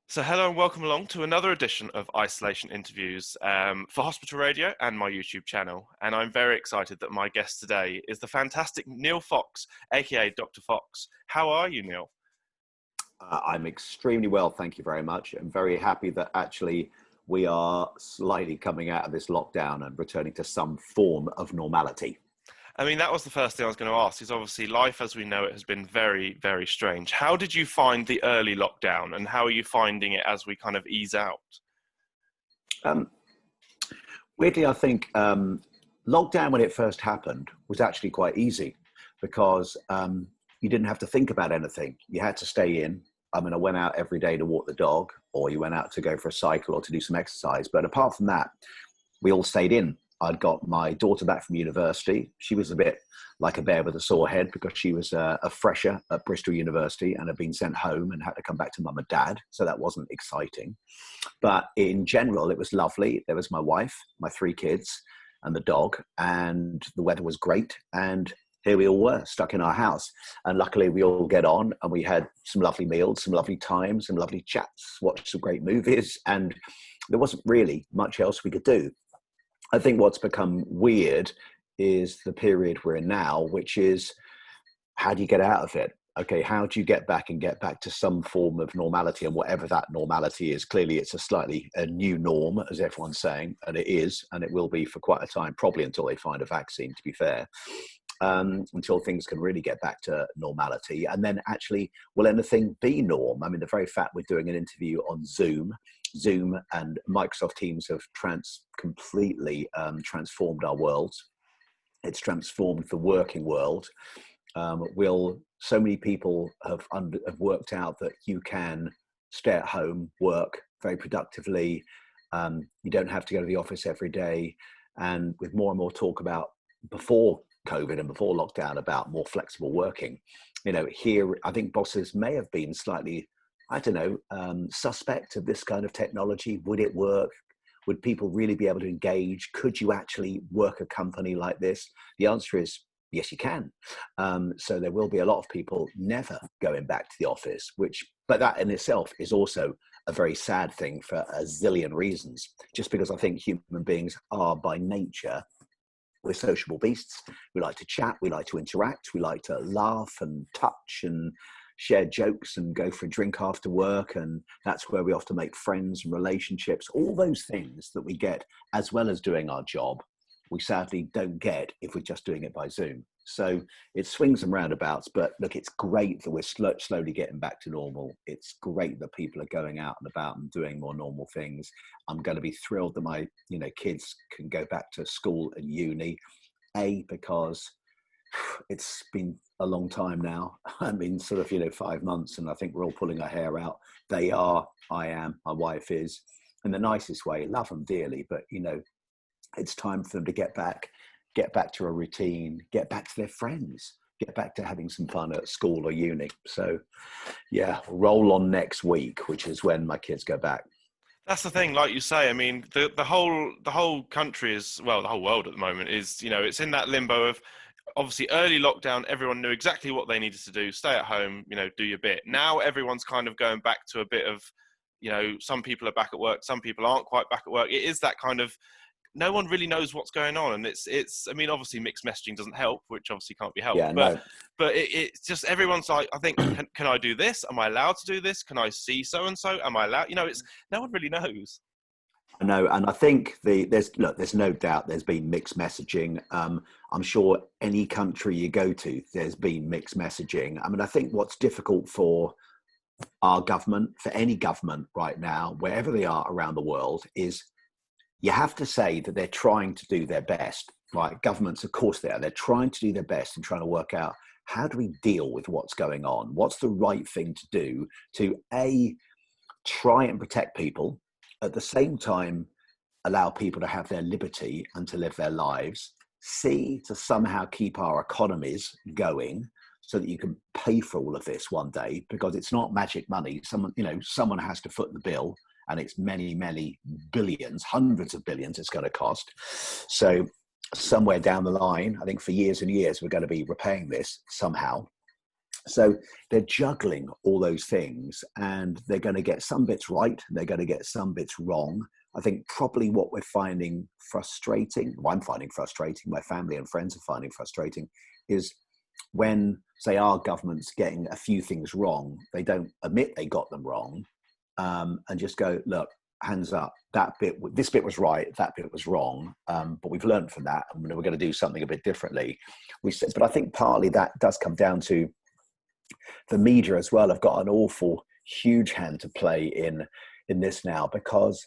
So hello and welcome along to another edition of Isolation Interviews for Hospital Radio and my YouTube channel. And I'm very excited that my guest today is the fantastic Neil Fox, aka Dr. Fox. How are you, Neil? I'm extremely well, thank you very much. I'm very happy that actually we are slightly coming out of this lockdown and returning to some form of normality. I mean, that was the first thing I was going to ask, is obviously life as we know it has been very, very strange. How did you find the early lockdown and how are you finding it as we kind of ease out? Weirdly, I think lockdown when it first happened was actually quite easy because you didn't have to think about anything. You had to stay in. I mean, I went out every day to walk the dog, or you went out to go for a cycle or to do some exercise. But apart from that, we all stayed in. I'd got my daughter back from university. She was a bit like a bear with a sore head because she was a fresher at Bristol University and had been sent home and had to come back to mum and dad. So that wasn't exciting. But in general, it was lovely. There was my wife, my 3 kids and the dog, and the weather was great. And here we all were stuck in our house. And luckily we all get on and we had some lovely meals, some lovely times, some lovely chats, watched some great movies. And there wasn't really much else we could do. I think what's become weird is the period we're in now, which is how do you get out of it? Okay, how do you get back to some form of normality, and whatever that normality is? Clearly, it's a new norm, as everyone's saying, and it is, and it will be for quite a time, probably until they find a vaccine, to be fair, until things can really get back to normality. And then actually, will anything be norm? I mean, the very fact we're doing an interview on Zoom and Microsoft Teams have completely transformed our worlds. It's transformed the working world. So many people have worked out that you can stay at home, work very productively. You don't have to go to the office every day. And with more and more talk about before COVID and before lockdown about more flexible working, here, I think bosses may have been slightly, suspect of this kind of technology. Would it work? Would people really be able to engage? Could you actually work a company like this? The answer is yes, you can. So there will be a lot of people never going back to the office, but that in itself is also a very sad thing for a zillion reasons. Just because I think human beings are by nature, we're sociable beasts. We like to chat, we like to interact, we like to laugh and touch and share jokes and go for a drink after work. And that's where we often make friends and relationships. All those things that we get as well as doing our job, we sadly don't get if we're just doing it by Zoom. So it swings and roundabouts, but look, it's great that we're slowly getting back to normal. It's great that people are going out and about and doing more normal things. I'm going to be thrilled that my kids can go back to school and uni, because it's been a long time now. I mean, 5 months, and I think we're all pulling our hair out. They are, I am, my wife is, in the nicest way, love them dearly, but it's time for them to get back to a routine, get back to their friends, get back to having some fun at school or uni. So yeah, roll on next week, which is when my kids go back. That's the thing, like you say. I mean, the whole country is, well, the whole world at the moment is, it's in that limbo of obviously early lockdown. Everyone knew exactly what they needed to do: stay at home, do your bit. Now everyone's kind of going back to a bit of, some people are back at work, some people aren't quite back at work. It is that kind of, no one really knows what's going on, and it's. I mean, obviously, mixed messaging doesn't help, which obviously can't be helped. Yeah, but it's just everyone's like, I think, can I do this? Am I allowed to do this? Can I see so and so? Am I allowed? It's no one really knows. I know, and I think there's no doubt there's been mixed messaging. I'm sure any country you go to, there's been mixed messaging. I mean, I think what's difficult for our government, for any government right now, wherever they are around the world, is you have to say that they're trying to do their best. Right? Governments, of course they are. They're trying to do their best and trying to work out, how do we deal with what's going on? What's the right thing to do to try and protect people, at the same time allow people to have their liberty and to live their lives, C, to somehow keep our economies going so that you can pay for all of this one day, because it's not magic money. Someone has to foot the bill, and it's many, many billions, hundreds of billions it's going to cost. So somewhere down the line, I think for years and years, we're going to be repaying this somehow. So they're juggling all those things, and they're going to get some bits right, they're going to get some bits wrong. I think probably what we're finding frustrating, well, I'm finding frustrating, my family and friends are finding frustrating, is when, say, our government's getting a few things wrong, they don't admit they got them wrong, and just go, look, hands up, this bit was right, that bit was wrong, but we've learned from that, and we're going to do something a bit differently. But I think partly that does come down to the media as well. Have got an awful huge hand to play in this now, because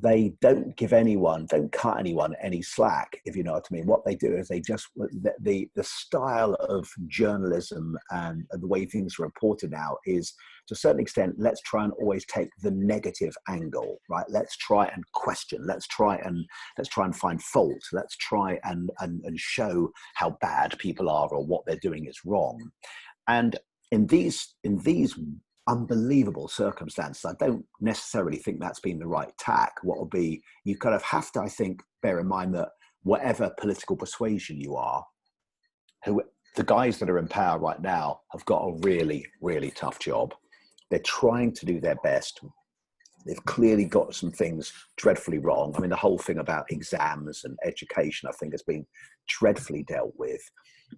they don't cut anyone any slack, if you know what I mean. What they do is they just, the style of journalism and the way things are reported now is, to a certain extent, let's try and always take the negative angle, right? Let's try and question, let's try and find fault, let's try and show how bad people are or what they're doing is wrong. And in these unbelievable circumstances, I don't necessarily think that's been the right tack. What will be, you kind of have to, I think, bear in mind that whatever political persuasion you are, the guys that are in power right now have got a really, really tough job. They're trying to do their best. They've clearly got some things dreadfully wrong. I mean, the whole thing about exams and education, I think, has been dreadfully dealt with.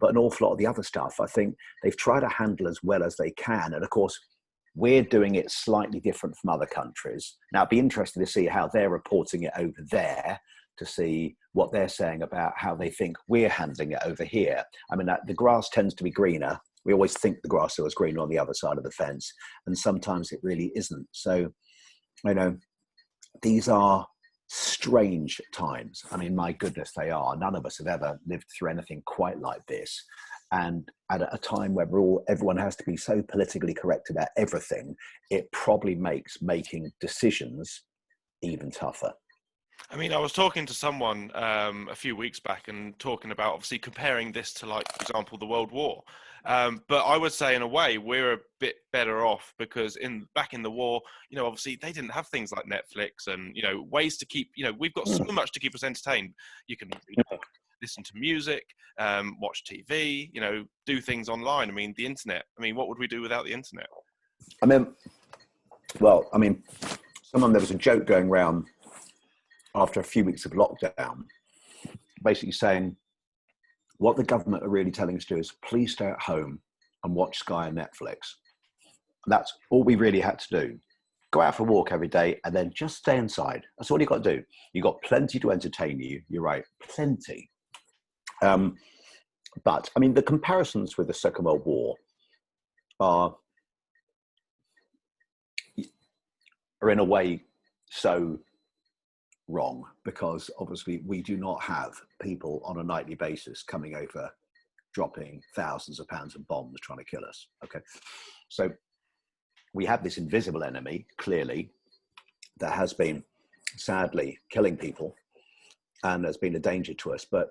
But an awful lot of the other stuff, I think they've tried to handle as well as they can. And of course, we're doing it slightly different from other countries. Now, it'd be interesting to see how they're reporting it over there, to see what they're saying about how they think we're handling it over here. I mean, the grass tends to be greener. We always think the grass is greener on the other side of the fence, and sometimes it really isn't. So, you know, these are strange times. I mean, my goodness, they are. None of us have ever lived through anything quite like this. And at a time where everyone has to be so politically correct about everything, it probably makes making decisions even tougher. I mean, I was talking to someone a few weeks back and talking about, obviously, comparing this to, like, for example, the World War. But I would say, in a way, we're a bit better off, because back in the war, you know, obviously they didn't have things like Netflix and, you know, ways to keep, you know, we've got so much to keep us entertained. You can read a book, listen to music, watch TV, you know, do things online. I mean, the internet. I mean, what would we do without the internet? I mean, there was a joke going around after a few weeks of lockdown, basically saying what the government are really telling us to do is, please stay at home and watch Sky and Netflix. That's all we really had to do. Go out for a walk every day and then just stay inside. That's all you got to do. You got plenty to entertain you. You're right, plenty. But I mean, the comparisons with the Second World War are in a way so wrong, because obviously we do not have people on a nightly basis coming over, dropping thousands of pounds of bombs trying to kill us. Okay, so we have this invisible enemy, clearly, that has been sadly killing people and has been a danger to us. But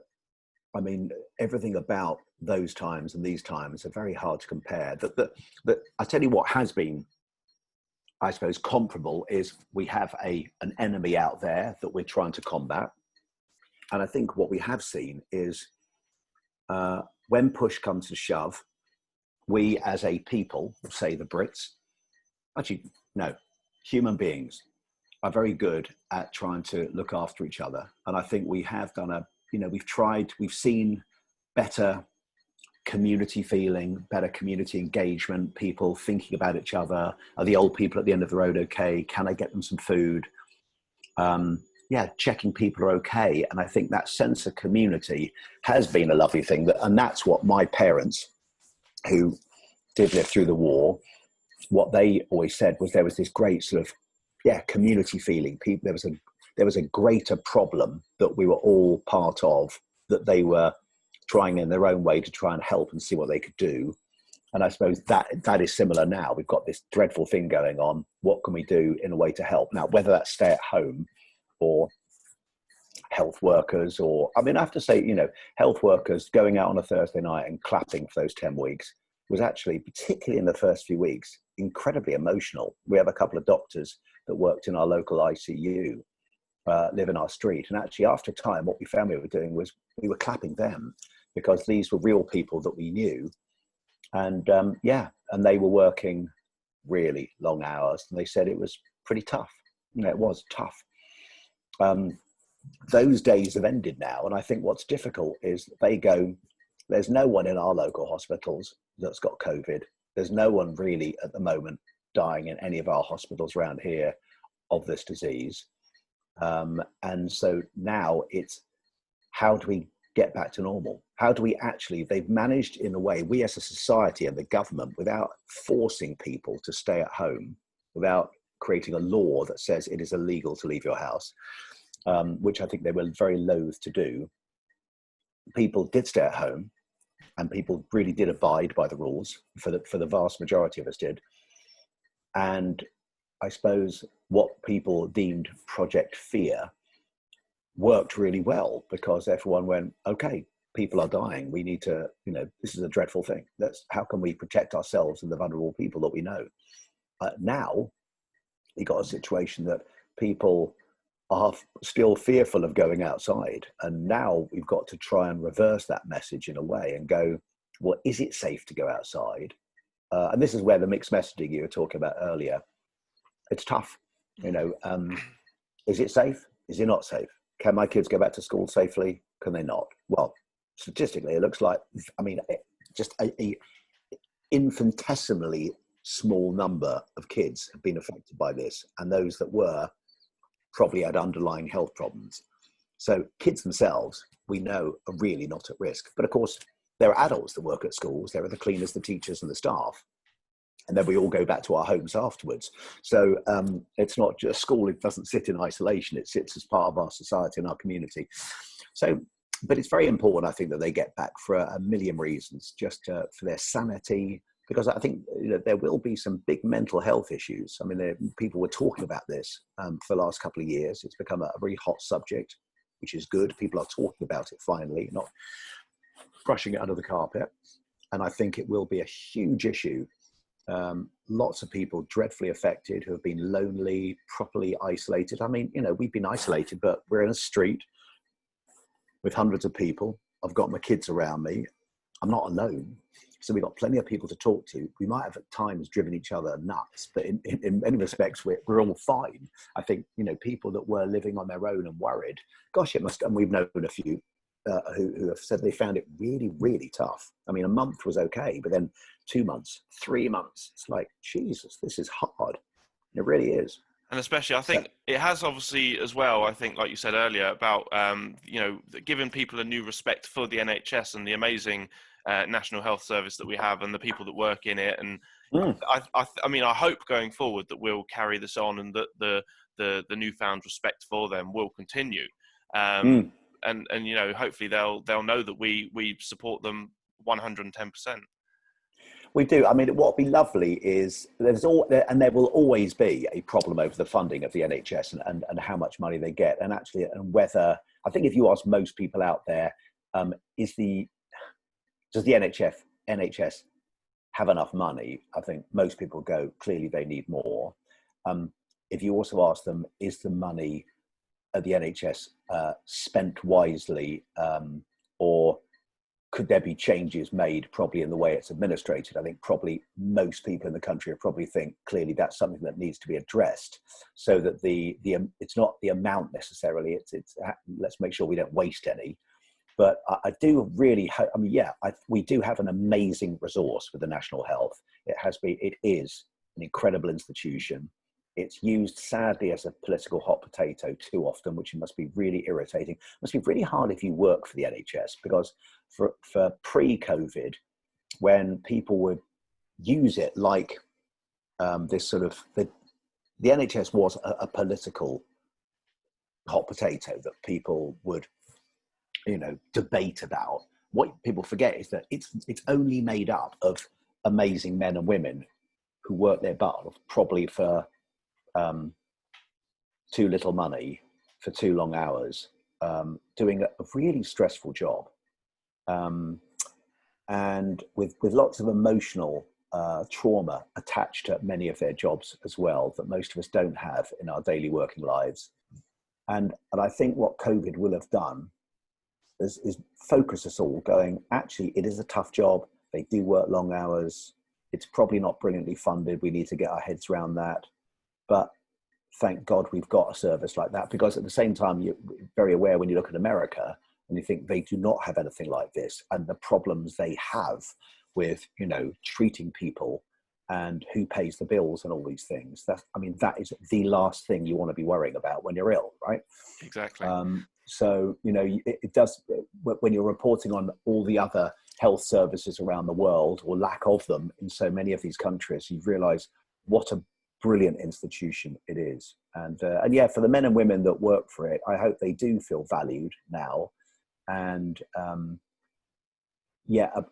I mean, everything about those times and these times are very hard to compare. That I tell you what has been, I suppose, comparable is we have an enemy out there that we're trying to combat. And I think what we have seen is when push comes to shove, we as a people, say the Brits, actually, no, human beings are very good at trying to look after each other. And I think we have done we've seen better community feeling, better community engagement, people thinking about each other. Are the old people at the end of the road okay? Can I get them some food? Checking people are okay. And I think that sense of community has been a lovely thing. And that's what my parents, who did live through the war, what they always said was there was this great sort of, community feeling. There was a greater problem that we were all part of, that they were trying in their own way to try and help and see what they could do. And I suppose that is similar now. We've got this dreadful thing going on. What can we do in a way to help? Now, whether that's stay at home or health workers, or, I mean, I have to say, health workers going out on a Thursday night and clapping for those 10 weeks was actually, particularly in the first few weeks, incredibly emotional. We have a couple of doctors that worked in our local ICU, live in our street. And actually, after a time, what we found we were doing was we were clapping them, because these were real people that we knew. And and they were working really long hours, and they said it was pretty tough. It was tough. Those days have ended now, and I think what's difficult is they go, there's no one in our local hospitals that's got COVID. There's no one really at the moment dying in any of our hospitals around here of this disease. And so now it's, how do we get back to normal? How do we actually, they've managed in a way, we as a society and the government, without forcing people to stay at home, without creating a law that says it is illegal to leave your house, which I think they were very loath to do. People did stay at home, and people really did abide by the rules. For the vast majority of us did. And I suppose what people deemed Project Fear worked really well, because everyone went, okay, people are dying. We need to, this is a dreadful thing. How can we protect ourselves and the vulnerable people that we know? Now, we got a situation that people are still fearful of going outside. And now we've got to try and reverse that message in a way and go, well, is it safe to go outside? And this is where the mixed messaging you were talking about earlier, it's tough. Is it safe? Is it not safe? Can my kids go back to school safely? Can they not? Well, statistically, it looks like, just a infinitesimally small number of kids have been affected by this. And those that were probably had underlying health problems. So kids themselves, we know, are really not at risk. But of course, there are adults that work at schools. There are the cleaners, the teachers, and the staff. And then we all go back to our homes afterwards. So it's not just school. It doesn't sit in isolation. It sits as part of our society and our community. So, but it's very important, I think, that they get back for a million reasons, just for their sanity, because I think there will be some big mental health issues. I mean, people were talking about this for the last couple of years. It's become a very hot subject, which is good. People are talking about it finally, not brushing it under the carpet. And I think it will be a huge issue. Lots of people dreadfully affected who have been lonely, properly isolated. I mean, we've been isolated, but we're in a street with hundreds of people. I've got my kids around me. I'm not alone. So we've got plenty of people to talk to. We might have at times driven each other nuts, but in many respects, we're all fine. I think, people that were living on their own and worried, gosh, it must, and we've known a few who have said they found it really, really tough. I mean, a month was okay, but then 2 months, 3 months, it's like, Jesus, this is hard. It really is. And especially, I think it has obviously as well, I think, like you said earlier, about, giving people a new respect for the NHS and the amazing National Health Service that we have and the people that work in it. And I mean, I hope going forward that we'll carry this on and that the newfound respect for them will continue. And hopefully they'll know that we support them 110%. We do. I mean, what would be lovely is there will always be a problem over the funding of the NHS and how much money they get, and actually, and whether, I think if you ask most people out there, does the NHS have enough money? I think most people go, clearly they need more. If you also ask them, is the money at the NHS spent wisely, or could there be changes made probably in the way it's administrated? I think probably most people in the country will probably think clearly that's something that needs to be addressed, so that it's not the amount necessarily, it's let's make sure we don't waste any. But I do really hope, we do have an amazing resource with the National Health. It is an incredible institution. It's used, sadly, as a political hot potato too often, which must be really irritating. It must be really hard if you work for the NHS, because for pre-COVID, when people would use it like this sort of, the NHS was a political hot potato that people would, debate about. What people forget is that it's only made up of amazing men and women who work their butt off, probably for too little money, for too long hours, doing a really stressful job, and with lots of emotional trauma attached to many of their jobs as well, that most of us don't have in our daily working lives. And I think what COVID will have done is focus us all going, actually, it is a tough job. They do work long hours. It's probably not brilliantly funded. We need to get our heads around that. But thank God we've got a service like that, because at the same time, you're very aware when you look at America and you think they do not have anything like this, and the problems they have with, you know, treating people and who pays the bills and all these things. That is the last thing you want to be worrying about when you're ill, right? Exactly. So, you know, it does, when you're reporting on all the other health services around the world, or lack of them in so many of these countries, you realize what a brilliant institution it is. And yeah, for the men and women that work for it, I hope they do feel valued now, and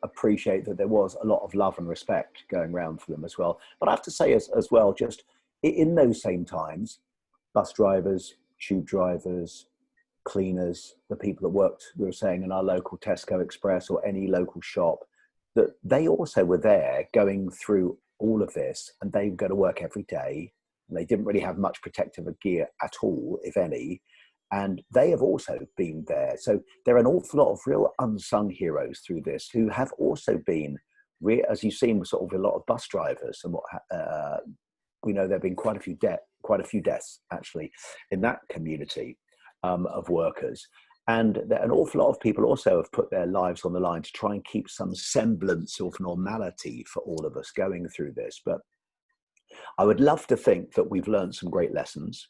appreciate that there was a lot of love and respect going around for them as well. But I have to say as well, just in those same times, bus drivers, tube drivers, cleaners, the people that worked, we were saying, in our local Tesco Express or any local shop, that they also were there going through all of this, and they go to work every day, and they didn't really have much protective gear at all, if any, and they have also been there. So there are an awful lot of real unsung heroes through this, who have also been, as you've seen with sort of a lot of bus drivers, and we know there have been quite a few deaths actually in that community of workers. And an awful lot of people also have put their lives on the line to try and keep some semblance of normality for all of us going through this. But I would love to think that we've learned some great lessons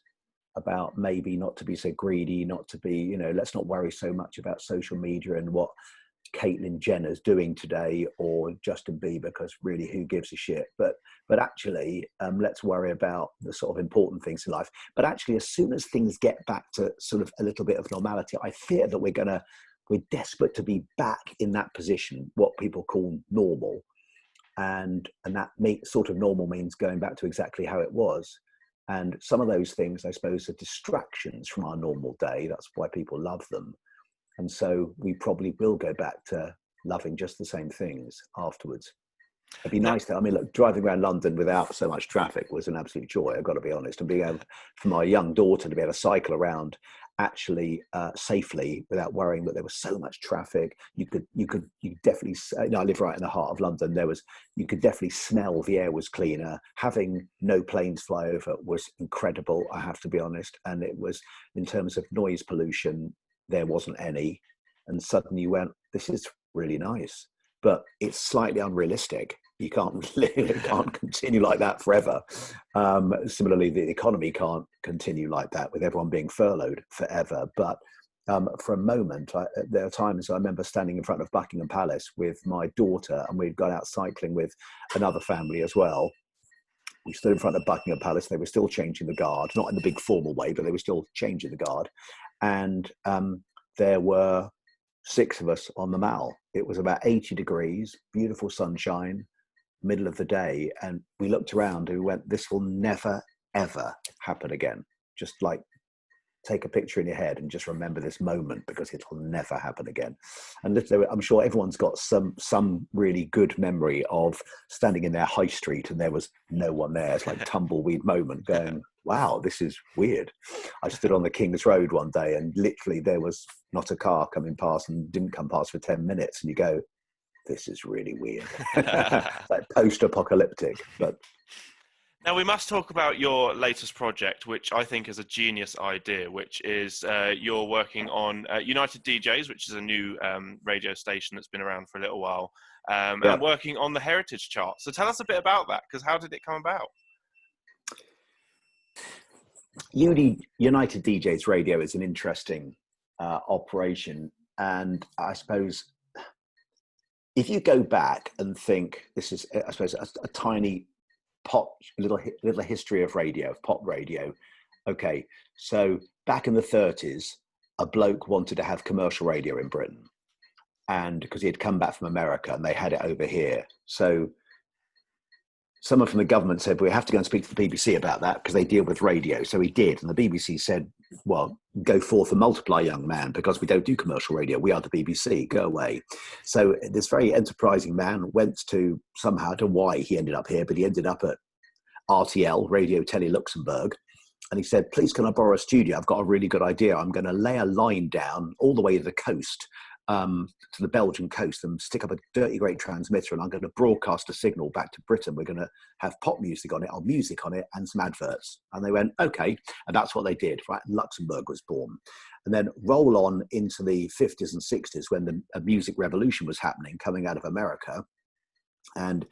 about maybe not to be so greedy, not to be, you know, let's not worry so much about social media and what Caitlyn Jenner's doing today, or Justin Bieber, because really, who gives a shit? But actually, let's worry about the sort of important things in life. But actually, as soon as things get back to sort of a little bit of normality, I fear that we're desperate to be back in that position, what people call normal, and that sort of normal means going back to exactly how it was. And some of those things, I suppose, are distractions from our normal day. That's why people love them. And so we probably will go back to loving just the same things afterwards. It'd be nice to, I mean, look, driving around London without so much traffic was an absolute joy, I've got to be honest. And being able, for my young daughter to be able to cycle around actually safely without worrying that there was so much traffic. You could definitely, you know, I live right in the heart of London. You could definitely smell the air was cleaner. Having no planes fly over was incredible, I have to be honest. And it was, in terms of noise pollution, there wasn't any, and suddenly you went, this is really nice, but it's slightly unrealistic. You can't continue like that forever. Similarly, the economy can't continue like that with everyone being furloughed forever. But for a moment, there are times I remember standing in front of Buckingham Palace with my daughter, and we'd gone out cycling with another family as well. We stood in front of Buckingham Palace. They were still changing the guard, not in the big formal way, but they were still changing the guard. And there were 6 of us on the Mall. It was about 80 degrees, beautiful sunshine, middle of the day. And we looked around and we went, this will never, ever happen again. Just like, take a picture in your head and just remember this moment, because it will never happen again. And I'm sure everyone's got some really good memory of standing in their high street and there was no one there. It's like tumbleweed moment, going, wow, this is weird. I stood on the King's Road one day and literally there was not a car coming past, and didn't come past for 10 minutes. And you go, this is really weird. Like post-apocalyptic, but... Now, we must talk about your latest project, which I think is a genius idea, which is you're working on United DJs, which is a new radio station that's been around for a little while, and working on the Heritage Chart. So tell us a bit about that, because how did it come about? United DJs Radio is an interesting operation. And I suppose if you go back and think, this is, I suppose, a tiny little history of radio, of pop radio. Okay, so back in the 30s, a bloke wanted to have commercial radio in Britain, and because he had come back from America and they had it over here. So someone from the government said, we have to go and speak to the BBC about that because they deal with radio. So he did. And the BBC said, well, go forth and multiply, young man, because we don't do commercial radio. We are the BBC. Go away. So this very enterprising man went to, somehow, I don't know why he ended up here, but he ended up at RTL, Radio Tele Luxembourg. And he said, please, can I borrow a studio? I've got a really good idea. I'm going to lay a line down all the way to the coast to the Belgian coast and stick up a dirty great transmitter, and I'm going to broadcast a signal back to Britain. We're going to have pop music on it, or music on it, and some adverts. And they went, okay. And that's what they did, right? Luxembourg was born. And then roll on into the 50s and 60s when the music revolution was happening, coming out of America. And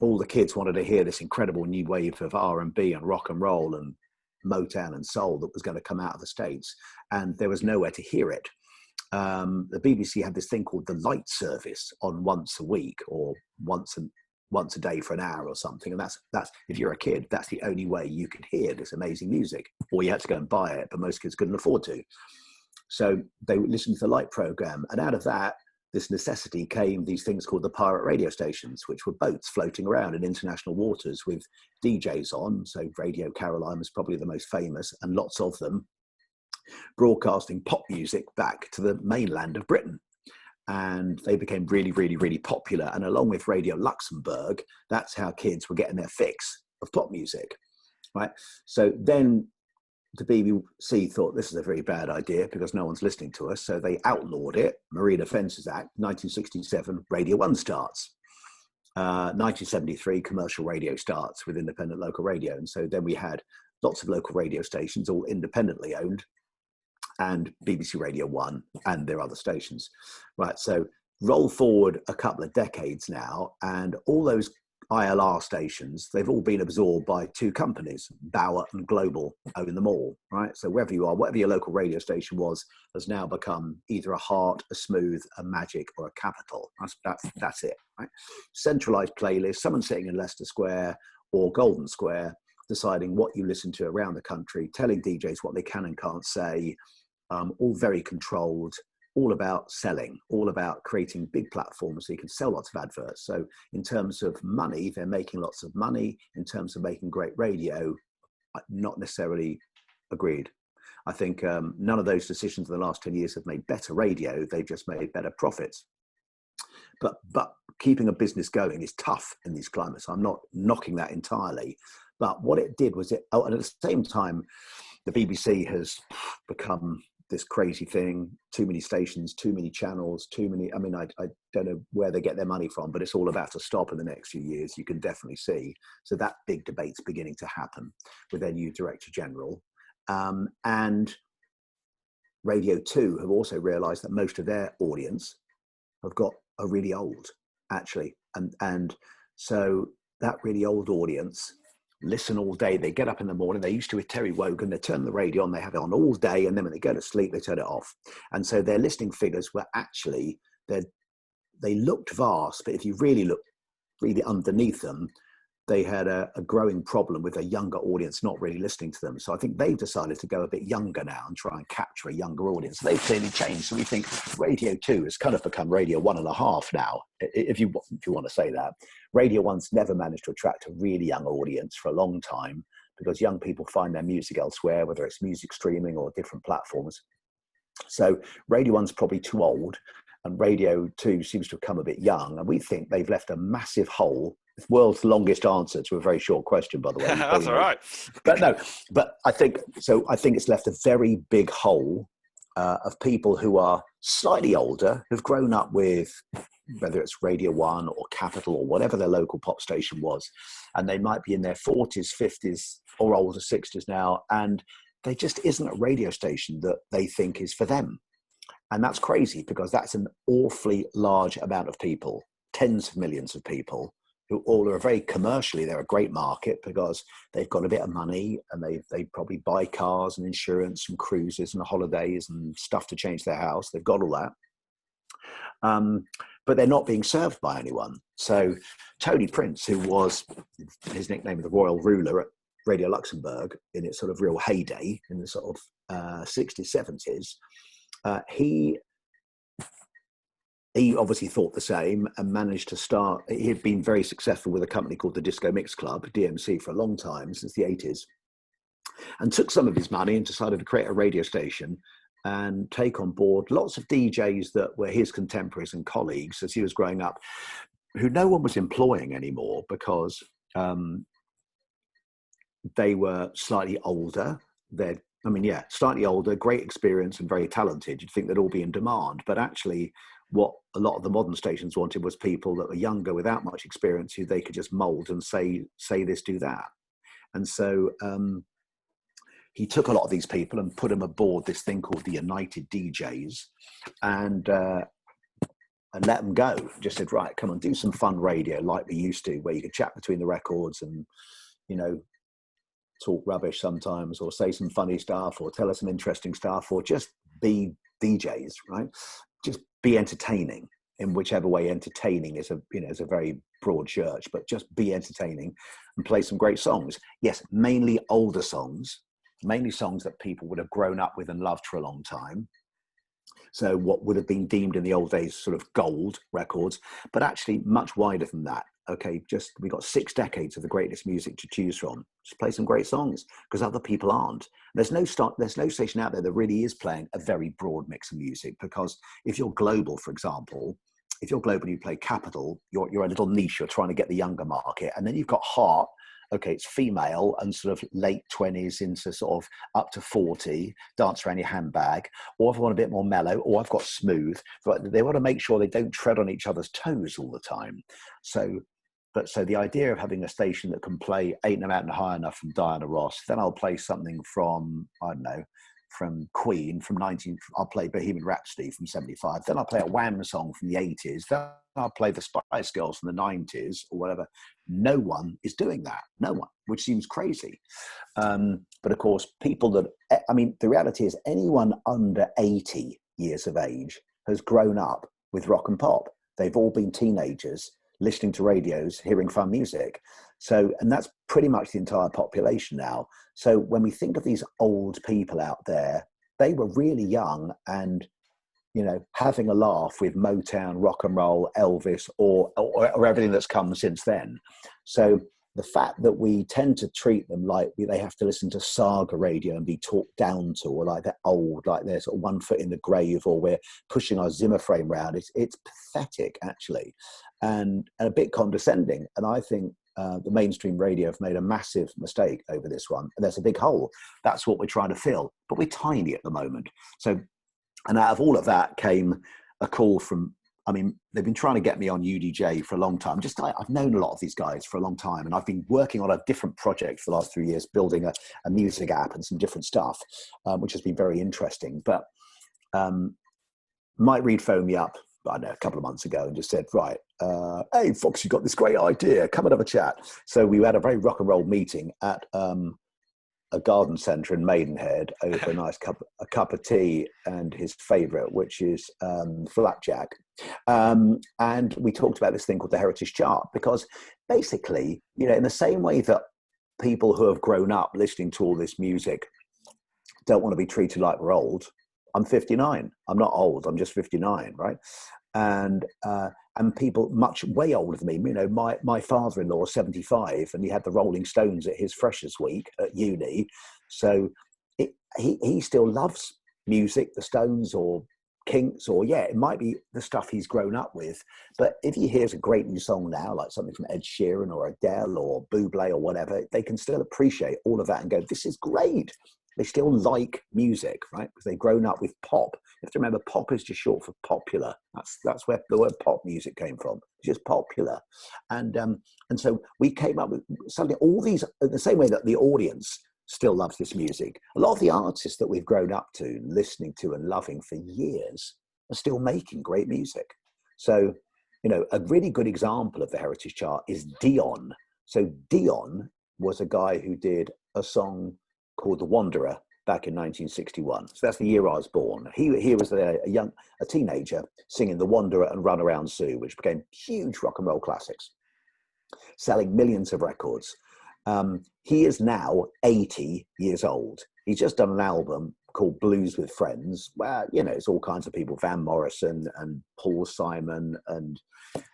all the kids wanted to hear this incredible new wave of R&B and rock and roll and Motown and soul that was going to come out of the States. And there was nowhere to hear it. The BBC had this thing called the Light Service on once a week or once a day for an hour or something. And that's if you're a kid, that's the only way you could hear this amazing music, or you had to go and buy it, but most kids couldn't afford to. So they listened to the Light program, and out of that, this necessity came these things called the pirate radio stations, which were boats floating around in international waters with DJs on. So Radio Caroline was probably the most famous, and lots of them broadcasting pop music back to the mainland of Britain. And they became really, really, really popular. And along with Radio Luxembourg, that's how kids were getting their fix of pop music, right? So then the BBC thought this is a very bad idea because no one's listening to us. So they outlawed it. Marine Offences Act, 1967, Radio 1 starts. 1973, commercial radio starts with independent local radio. And so then we had lots of local radio stations, all independently owned, and BBC Radio 1 and their other stations. Right, so roll forward a couple of decades now, and all those ILR stations, they've all been absorbed by two companies, Bauer and Global, own them all, right? So wherever you are, whatever your local radio station was, has now become either a Heart, a Smooth, a Magic, or a Capital. That's it, right? Centralized playlist, someone sitting in Leicester Square or Golden Square, deciding what you listen to around the country, telling DJs what they can and can't say, all very controlled, all about selling, all about creating big platforms so you can sell lots of adverts. So in terms of money, they're making lots of money. In terms of making great radio, not necessarily agreed. I think none of those decisions in the last 10 years have made better radio. They've just made better profits. But keeping a business going is tough in these climates. I'm not knocking that entirely. But what it did was and at the same time, the BBC has become this crazy thing, too many stations, too many channels, too many. I mean, I don't know where they get their money from, but it's all about to stop in the next few years. You can definitely see. So that big debate's beginning to happen with their new Director General. And Radio 2 have also realized that most of their audience are really old, actually. And so that really old audience listen all day. They get up in the morning. They used to with Terry Wogan. They turn the radio on. They have it on all day, and then when they go to sleep, they turn it off. And so their listening figures were actually they looked vast, but if you really look really underneath them, they had a growing problem with a younger audience not really listening to them. So I think they've decided to go a bit younger now and try and capture a younger audience. They've clearly changed. So we think Radio 2 has kind of become Radio 1.5 now, if you want to say that. Radio 1's never managed to attract a really young audience for a long time because young people find their music elsewhere, whether it's music streaming or different platforms. So Radio 1's probably too old, and Radio 2 seems to have come a bit young. And we think they've left a massive hole. The world's longest answer to a very short question, by the way. That's all right. But I think it's left a very big hole of people who are slightly older, who've grown up with, whether it's Radio 1 or Capital or whatever their local pop station was, and they might be in their 40s, 50s, or older 60s now, and there just isn't a radio station that they think is for them. And that's crazy because that's an awfully large amount of people, tens of millions of people, who all are very commercially, they're a great market because they've got a bit of money and they probably buy cars and insurance and cruises and holidays and stuff to change their house. They've got all that. But they're not being served by anyone. So Tony Prince, who was his nickname, the Royal Ruler at Radio Luxembourg in its sort of real heyday in the sort of 60s, 70s, he obviously thought the same and managed to start. He had been very successful with a company called the Disco Mix Club, DMC, for a long time, since the 80s, and took some of his money and decided to create a radio station and take on board lots of DJs that were his contemporaries and colleagues as he was growing up, who no one was employing anymore because they were slightly older. They'd I mean, yeah, slightly older, great experience and very talented. You'd think they'd all be in demand, but actually what a lot of the modern stations wanted was people that were younger without much experience who they could just mold and say this, do that. And so he took a lot of these people and put them aboard this thing called the United DJs, and let them go. Just said, right, come on, do some fun radio like we used to, where you could chat between the records and, you know, talk rubbish sometimes, or say some funny stuff, or tell us some interesting stuff, or just be DJs, right? Just be entertaining in whichever way. Entertaining is is a very broad church, but just be entertaining and play some great songs. Yes, mainly older songs, mainly songs that people would have grown up with and loved for a long time. So what would have been deemed in the old days sort of gold records, but actually much wider than that. Okay, just we got 6 decades of the greatest music to choose from. Just play some great songs, because other people aren't. There's no station out there that really is playing a very broad mix of music, because if you're global, for example, if you're global and you play Capital, you're a little niche, you're trying to get the younger market. And then you've got Heart. Okay, it's female and sort of late 20s into sort of up to 40, dance around your handbag. Or if I want a bit more mellow, or I've got Smooth. But they want to make sure they don't tread on each other's toes all the time. So the idea of having a station that can play Ain't No Mountain High Enough from Diana Ross, then I'll play something from, I don't know, from Queen from I'll play Bohemian Rhapsody from 75, then I'll play a Wham song from the 80s, then I'll play the Spice Girls from the 90s or whatever. No one is doing that. No one, which seems crazy. But of course, people that, I mean, the reality is anyone under 80 years of age has grown up with rock and pop. They've all been teenagers listening to radios, hearing fun music. So, and that's pretty much the entire population now. So when we think of these old people out there, they were really young and, you know, having a laugh with Motown, rock and roll, Elvis, or everything that's come since then. So the fact that we tend to treat them like they have to listen to Saga radio and be talked down to, or like they're old, like they're sort of 1 foot in the grave, or we're pushing our Zimmer frame round, it's pathetic, actually, and a bit condescending. And I think the mainstream radio have made a massive mistake over this one. And there's a big hole. That's what we're trying to fill. But we're tiny at the moment. So, and out of all of that came a call from, I mean, they've been trying to get me on UDJ for a long time. I've known a lot of these guys for a long time, and I've been working on a different project for the last 3 years, building a music app and some different stuff, which has been very interesting. But Mike Reed phoned me up, I don't know, a couple of months ago and just said, right, hey, Fox, you've got this great idea. Come and have a chat. So we had a very rock and roll meeting at a garden centre in Maidenhead over a nice cup of tea and his favourite, which is flapjack. And we talked about this thing called the Heritage Chart, because basically, you know, in the same way that people who have grown up listening to all this music don't want to be treated like we're old. I'm 59. I'm not old. I'm just 59, right? And people much way older than me. You know, my father-in-law is 75, and he had the Rolling Stones at his Freshers' Week at uni. So he still loves music, the Stones or Kinks, or it might be the stuff he's grown up with. But if he hears a great new song now, like something from Ed Sheeran or Adele or Bublé or whatever, they can still appreciate all of that and go, this is great. They still like music, right? Because they've grown up with pop. You have to remember, pop is just short for popular. That's where the word pop music came from. It's just popular. And so we came up with suddenly all these, the same way that the audience still loves this music. A lot of the artists that we've grown up to, listening to and loving for years, are still making great music. So, you know, a really good example of the Heritage Chart is Dion. So Dion was a guy who did a song called The Wanderer back in 1961. So that's the year I was born. He was a teenager singing The Wanderer and Run Around Sue, which became huge rock and roll classics, selling millions of records. He is now 80 years old. He's just done an album called Blues with Friends, where, you know, it's all kinds of people, Van Morrison and Paul Simon and,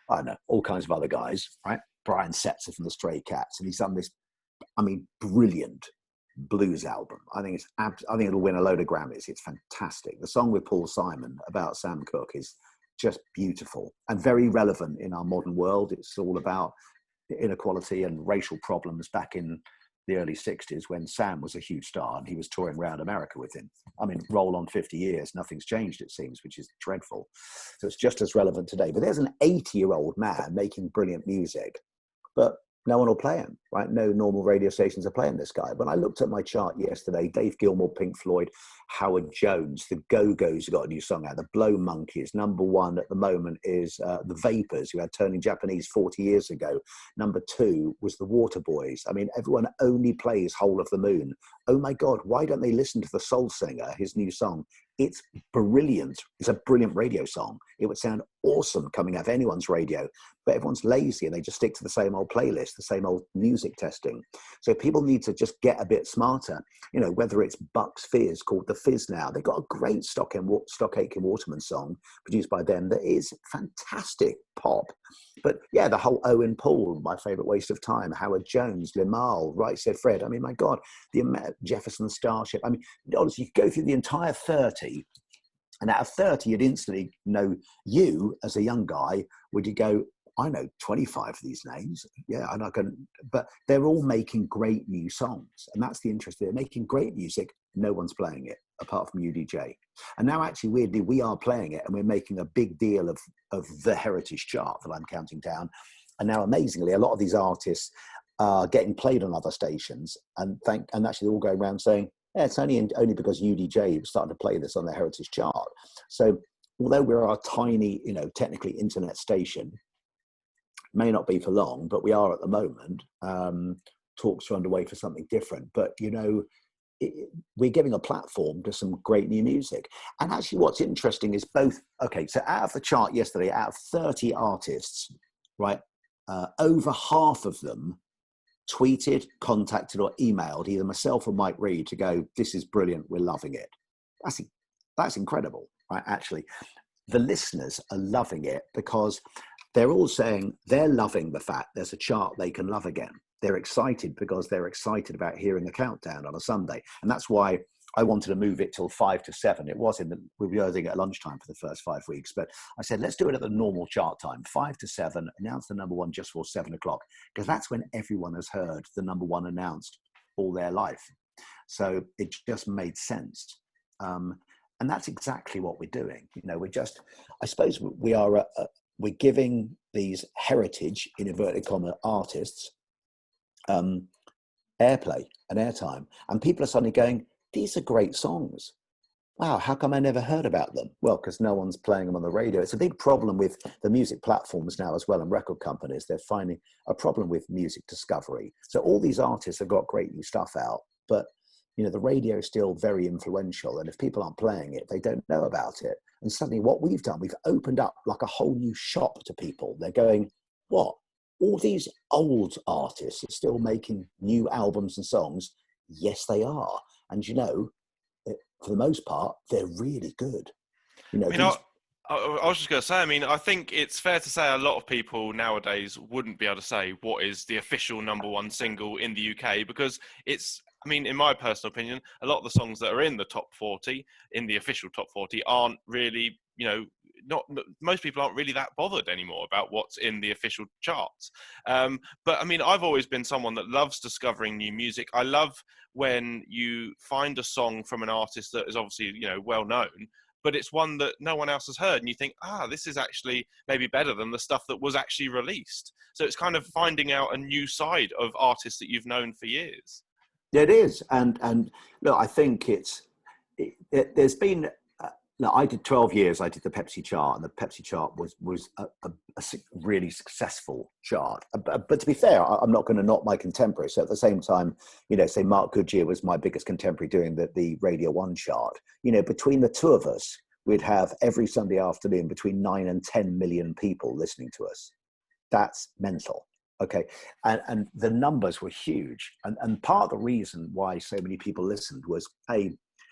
I don't know, all kinds of other guys, right? Brian Setzer from the Stray Cats. And he's done this, I mean, brilliant blues album. I think it'll win a load of Grammys. It's fantastic. The song with Paul Simon about Sam Cooke is just beautiful and very relevant in our modern world. It's all about inequality and racial problems back in the early 60s when Sam was a huge star and he was touring around America with him. I mean, roll on 50 years, nothing's changed, it seems, which is dreadful. So it's just as relevant today. But there's an 80-year-old man making brilliant music, but no one will play him, right? No normal radio stations are playing this guy. When I looked at my chart yesterday, Dave Gilmour, Pink Floyd, Howard Jones, the Go-Go's have got a new song out, the Blow Monkeys. Number one at the moment is the Vapors, who had Turning Japanese 40 years ago. Number two was the Waterboys. I mean, everyone only plays Whole of the Moon. Oh my God, why don't they listen to the Soul Singer, his new song? It's brilliant. It's a brilliant radio song. It would sound awesome coming out of anyone's radio, but everyone's lazy and they just stick to the same old playlist, the same old music testing. So people need to just get a bit smarter. You know, whether it's Bucks Fizz, called The Fizz now, they've got a great Stock Aitken Waterman song produced by them that is fantastic pop. But yeah, the whole Owen Paul, my favourite waste of time, Howard Jones, Limahl, Right Said Fred. I mean, my God, the Jefferson Starship. I mean, honestly, you could go through the entire 30, and out of 30, you'd instantly know you as a young guy. Would you go, I know 25 of these names. Yeah, and I can, but they're all making great new songs. And that's the interest. They're making great music. No one's playing it apart from UDJ. And now actually, weirdly, we are playing it and we're making a big deal of the Heritage Chart that I'm counting down. And now, amazingly, a lot of these artists are getting played on other stations and actually they're all going around saying, yeah, it's only because UDJ was starting to play this on the Heritage Chart. So although we're a tiny, technically internet station, may not be for long, but we are at the moment. Talks are underway for something different, but we're giving a platform to some great new music. And actually what's interesting is both, okay, so out of the chart yesterday, out of 30 artists, right, over half of them tweeted, contacted or emailed either myself or Mike Reed to go, this is brilliant, we're loving it. That's incredible, right? Actually, the listeners are loving it because they're all saying they're loving the fact there's a chart they can love again. They're excited because they're excited about hearing the countdown on a Sunday. And that's why I wanted to move it till 5 to 7. It was we were doing it at lunchtime for the first 5 weeks, but I said, let's do it at the normal chart time, 5 to 7, announce the number one just for 7 o'clock, because that's when everyone has heard the number one announced all their life. So it just made sense. And that's exactly what we're doing. I suppose we're giving these heritage, in inverted comma, artists airplay and airtime. And people are suddenly going, these are great songs. Wow, how come I never heard about them? Well, because no one's playing them on the radio. It's a big problem with the music platforms now as well, and record companies. They're finding a problem with music discovery. So all these artists have got great new stuff out, but the radio is still very influential. And if people aren't playing it, they don't know about it. And suddenly what we've done, we've opened up like a whole new shop to people. They're going, what? All these old artists are still making new albums and songs? Yes, they are. And for the most part, they're really good. I was just going to say, I think it's fair to say a lot of people nowadays wouldn't be able to say what is the official number one single in the UK, because in my personal opinion, a lot of the songs that are in the top 40, in the official top 40, aren't really, most people aren't really that bothered anymore about what's in the official charts. But I've always been someone that loves discovering new music. I love when you find a song from an artist that is obviously, well known, but it's one that no one else has heard. And you think, this is actually maybe better than the stuff that was actually released. So it's kind of finding out a new side of artists that you've known for years. Yeah, it is. And look, I think there's been, I did 12 years, I did the Pepsi chart, and the Pepsi chart was a really successful chart. But to be fair, I'm not going to knock my contemporary. So at the same time, say Mark Goodyear was my biggest contemporary doing the Radio 1 chart. Between the two of us, we'd have every Sunday afternoon between 9 and 10 million people listening to us. That's mental. Okay. And the numbers were huge. And part of the reason why so many people listened was,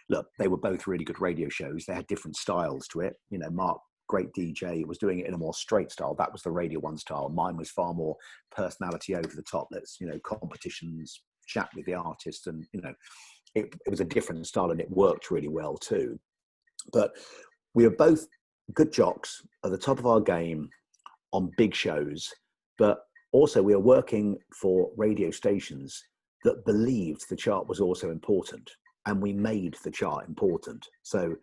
look, they were both really good radio shows. They had different styles to it. Mark, great DJ, was doing it in a more straight style. That was the Radio 1 style. Mine was far more personality over the top. Let's, competitions, chat with the artist. And, it was a different style and it worked really well too. But we were both good jocks at the top of our game on big shows. But also we were working for radio stations that believed the chart was also important, and we made the chart important. So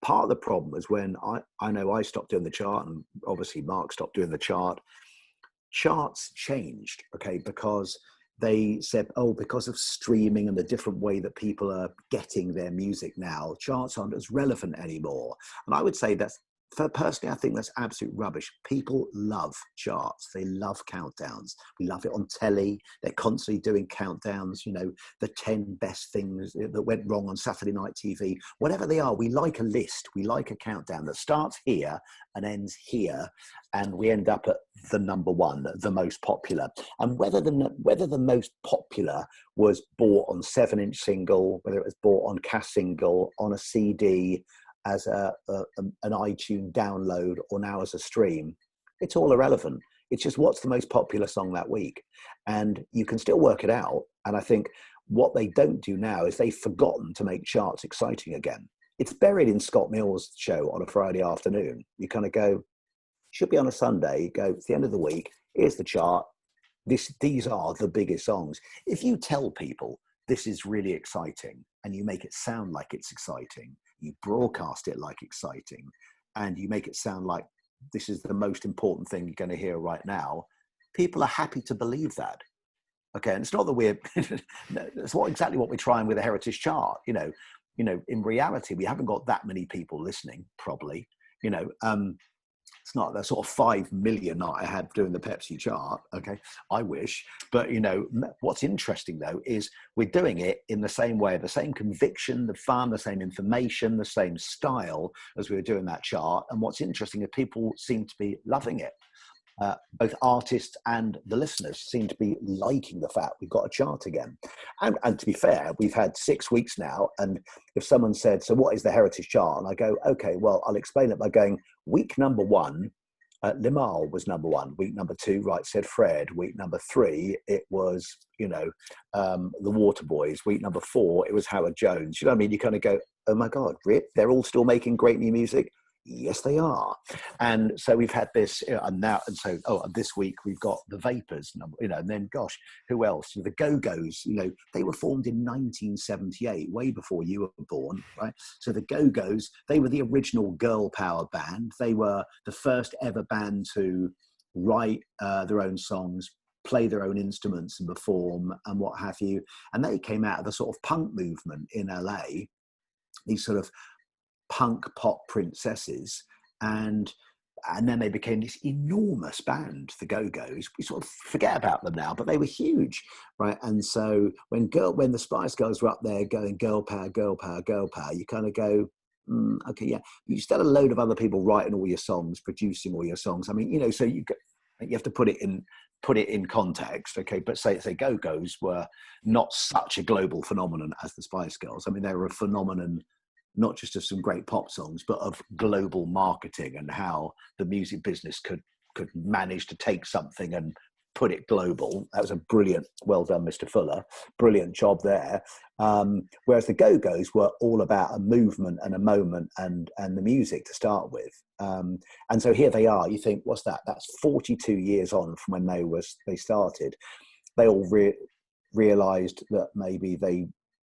part of the problem was when I know I stopped doing the chart, and obviously Mark stopped doing the chart. Charts changed, okay, because they said, oh, because of streaming and the different way that people are getting their music now, charts aren't as relevant anymore. And I would say that's, for personally, I think that's absolute rubbish. People love charts. They love countdowns. We love it on telly. They're constantly doing countdowns, you know, the 10 best things that went wrong on Saturday night TV. Whatever they are, we like a list. We like a countdown that starts here and ends here. And we end up at the number one, the most popular. And whether the most popular was bought on 7-inch single, whether it was bought on cash single, on a CD, as an iTunes download, or now as a stream, it's all irrelevant. It's just what's the most popular song that week. And you can still work it out. And I think what they don't do now is they've forgotten to make charts exciting again. It's buried in Scott Mills' show on a Friday afternoon. You kind of go, should be on a Sunday, you go, it's the end of the week, here's the chart. These are the biggest songs. If you tell people this is really exciting and you make it sound like it's exciting, you broadcast it like exciting, and you make it sound like this is the most important thing you're going to hear right now, people are happy to believe that. Okay, and it's not that we're, it's exactly what we're trying with the Heritage Chart. You know, in reality, we haven't got that many people listening, probably. It's not the sort of 5 million that I had doing the Pepsi chart. Okay, I wish. But, what's interesting, though, is we're doing it in the same way, the same conviction, the fun, the same information, the same style as we were doing that chart. And what's interesting is people seem to be loving it. Both artists and the listeners seem to be liking the fact we've got a chart again. And to be fair, we've had 6 weeks now. And if someone said, so what is the Heritage Chart? And I go, okay, well, I'll explain it by going, week number 1, Limahl was number 1. Week number 2, Right Said Fred. Week number 3, it was, the Waterboys. Week number 4, it was Howard Jones. You know what I mean? You kind of go, oh my God, Rip, they're all still making great new music? Yes, they are. And so we've had this, and this week we've got the Vapors, and then, gosh, who else? The Go-Go's, they were formed in 1978, way before you were born, right? So the Go-Go's, they were the original girl power band. They were the first ever band to write their own songs, play their own instruments and perform and what have you. And they came out of the sort of punk movement in LA, these sort of punk pop princesses, and then they became this enormous band, the Go-Go's. We sort of forget about them now, but they were huge, right? And so when the Spice Girls were up there going girl power, girl power, girl power, you kind of go, okay, yeah. You still had a load of other people writing all your songs, producing all your songs. I mean, so you have to put it in context, okay? But say Go-Go's were not such a global phenomenon as the Spice Girls. I mean, they were a phenomenon not just of some great pop songs, but of global marketing and how the music business could manage to take something and put it global. That was a brilliant, well done, Mr. Fuller, brilliant job there. Whereas the Go-Go's were all about a movement and a moment and the music to start with. And so here they are. You think, what's that? That's 42 years on from when they started. They all realized that maybe they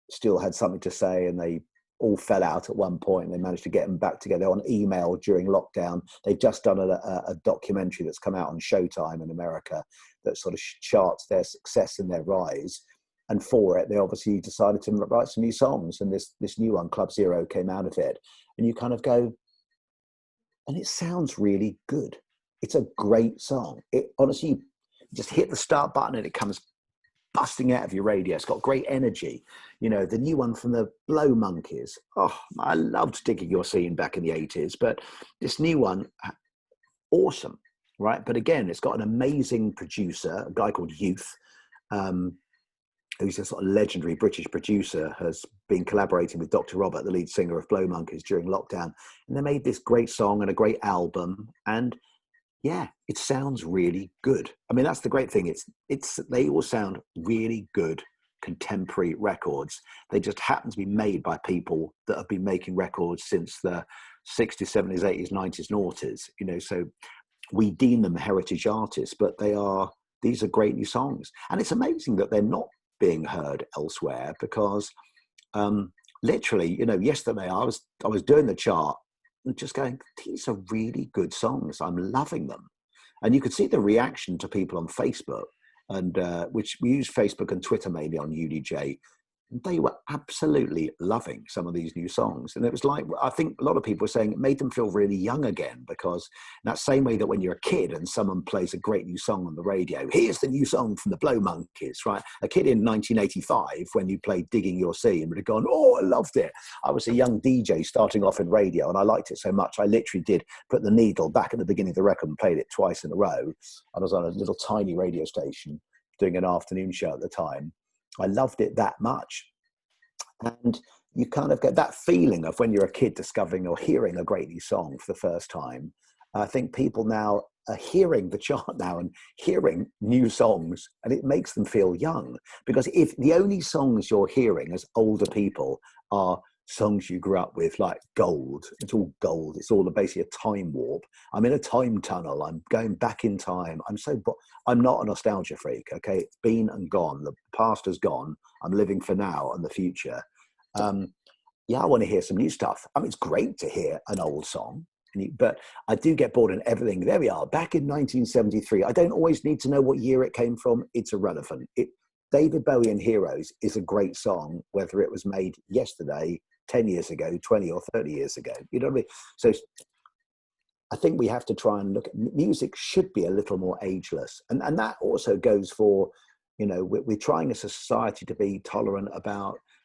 still had something to say, and they all fell out at one point, and they managed to get them back together on email during lockdown. They've just done a documentary that's come out on Showtime in America that sort of charts their success and their rise. And for it, they obviously decided to write some new songs. And this new one, Club Zero, came out of it. And you kind of go, and it sounds really good. It's a great song. It honestly, you just hit the start button and it comes busting out of your radio. It's got great energy. The new one from the Blow Monkeys. Oh, I loved Digging Your Scene back in the 80s, but this new one, awesome, right? But again, it's got an amazing producer, a guy called Youth, who's a sort of legendary British producer, has been collaborating with Dr. Robert, the lead singer of Blow Monkeys, during lockdown. And they made this great song and a great album. And yeah, it sounds really good. I mean, that's the great thing. They all sound really good contemporary records. They just happen to be made by people that have been making records since the 60s, 70s, 80s, 90s, and 90s. So we deem them heritage artists, but these are great new songs. And it's amazing that they're not being heard elsewhere because literally, yesterday I was doing the chart and just going, these are really good songs. I'm loving them. And you could see the reaction to people on Facebook, and which we use Facebook and Twitter mainly on UDJ. They were absolutely loving some of these new songs. And it was like, I think a lot of people were saying it made them feel really young again, because in that same way that when you're a kid and someone plays a great new song on the radio, here's the new song from the Blow Monkeys, right? A kid in 1985, when you played Digging Your Sea, and would have gone, oh, I loved it. I was a young DJ starting off in radio, and I liked it so much, I literally did put the needle back at the beginning of the record and played it twice in a row. I was on a little tiny radio station doing an afternoon show at the time. I loved it that much. And you kind of get that feeling of when you're a kid discovering or hearing a great new song for the first time. I think people now are hearing the chart now and hearing new songs, and it makes them feel young. Because if the only songs you're hearing as older people are songs you grew up with, like Gold, it's all gold. It's all basically a time warp. I'm in a time tunnel. I'm going back in time. I'm not a nostalgia freak. Okay, it's been and gone. The past has gone. I'm living for now and the future. I want to hear some new stuff. I mean, it's great to hear an old song, but I do get bored in everything. There we are, back in 1973. I don't always need to know what year it came from. It's irrelevant. David Bowie and Heroes is a great song, whether it was made yesterday, 10 years ago, 20 or 30 years ago. You know what I mean? So I think we have to try and look at music should be a little more ageless. And that also goes for, we're trying as a society to be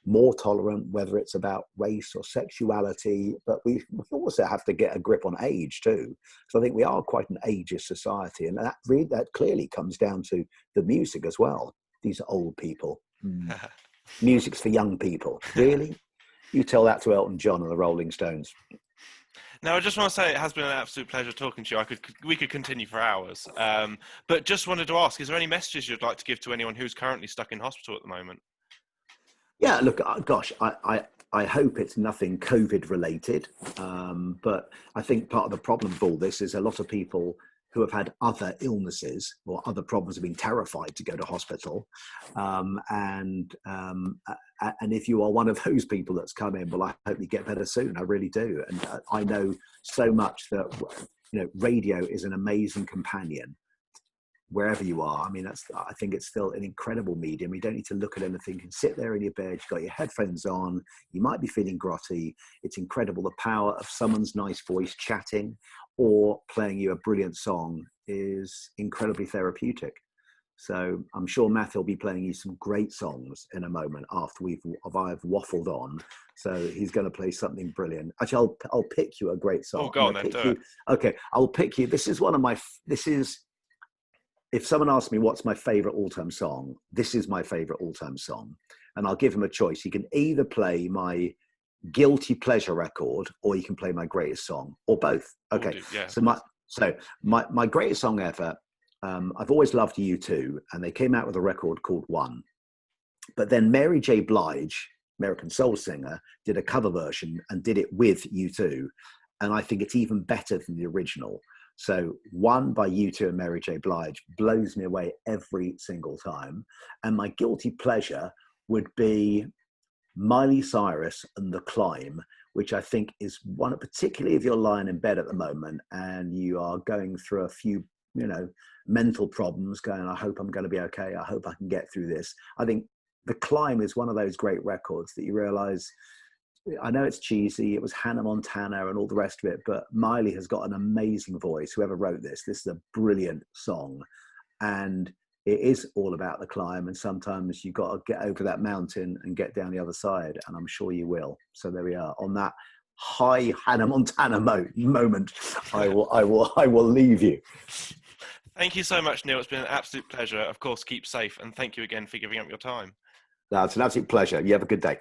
more tolerant, whether it's about race or sexuality, but we also have to get a grip on age too. So I think we are quite an ageist society, and that clearly comes down to the music as well. These are old people. Music's for young people. Really? You tell that to Elton John and the Rolling Stones. Now, I just want to say it has been an absolute pleasure talking to you. We could continue for hours, but just wanted to ask, is there any messages you'd like to give to anyone who's currently stuck in hospital at the moment? Yeah, look, gosh, I hope it's nothing COVID related, but I think part of the problem of all this is a lot of people who have had other illnesses or other problems have been terrified to go to hospital. And if you are one of those people that's come in, well, I hope you get better soon. I really do. And I know so much that, radio is an amazing companion wherever you are. I mean, I think it's still an incredible medium. You don't need to look at anything. You can sit there in your bed, you've got your headphones on, you might be feeling grotty. It's incredible. The power of someone's nice voice chatting or playing you a brilliant song is incredibly therapeutic. So I'm sure Matthew will be playing you some great songs in a moment after I've waffled on. So he's going to play something brilliant. Actually, I'll pick you a great song. Oh, go on then, do it. Okay, I'll pick you. If someone asks me what's my favorite all-time song, this is my favorite all-time song. And I'll give him a choice. He can either play my guilty pleasure record, or you can play my greatest song, or both. Okay. Yeah. So my greatest song ever, I've always loved U2, and they came out with a record called One. But then Mary J. Blige, American soul singer, did a cover version and did it with U2. And I think it's even better than the original. So One by U2 and Mary J. Blige blows me away every single time. And my guilty pleasure would be Miley Cyrus and The Climb, which I think is one, particularly if you're lying in bed at the moment and you are going through a few, mental problems, going, I hope I'm going to be okay. I hope I can get through this. I think The Climb is one of those great records that you realize, I know it's cheesy, it was Hannah Montana and all the rest of it, but Miley has got an amazing voice. Whoever wrote this is a brilliant song. And it is all about the climb. And sometimes you've got to get over that mountain and get down the other side. And I'm sure you will. So there we are. On that high Hannah Montana moment, I will leave you. Thank you so much, Neil. It's been an absolute pleasure. Of course, keep safe. And thank you again for giving up your time. No, it's an absolute pleasure. You have a good day.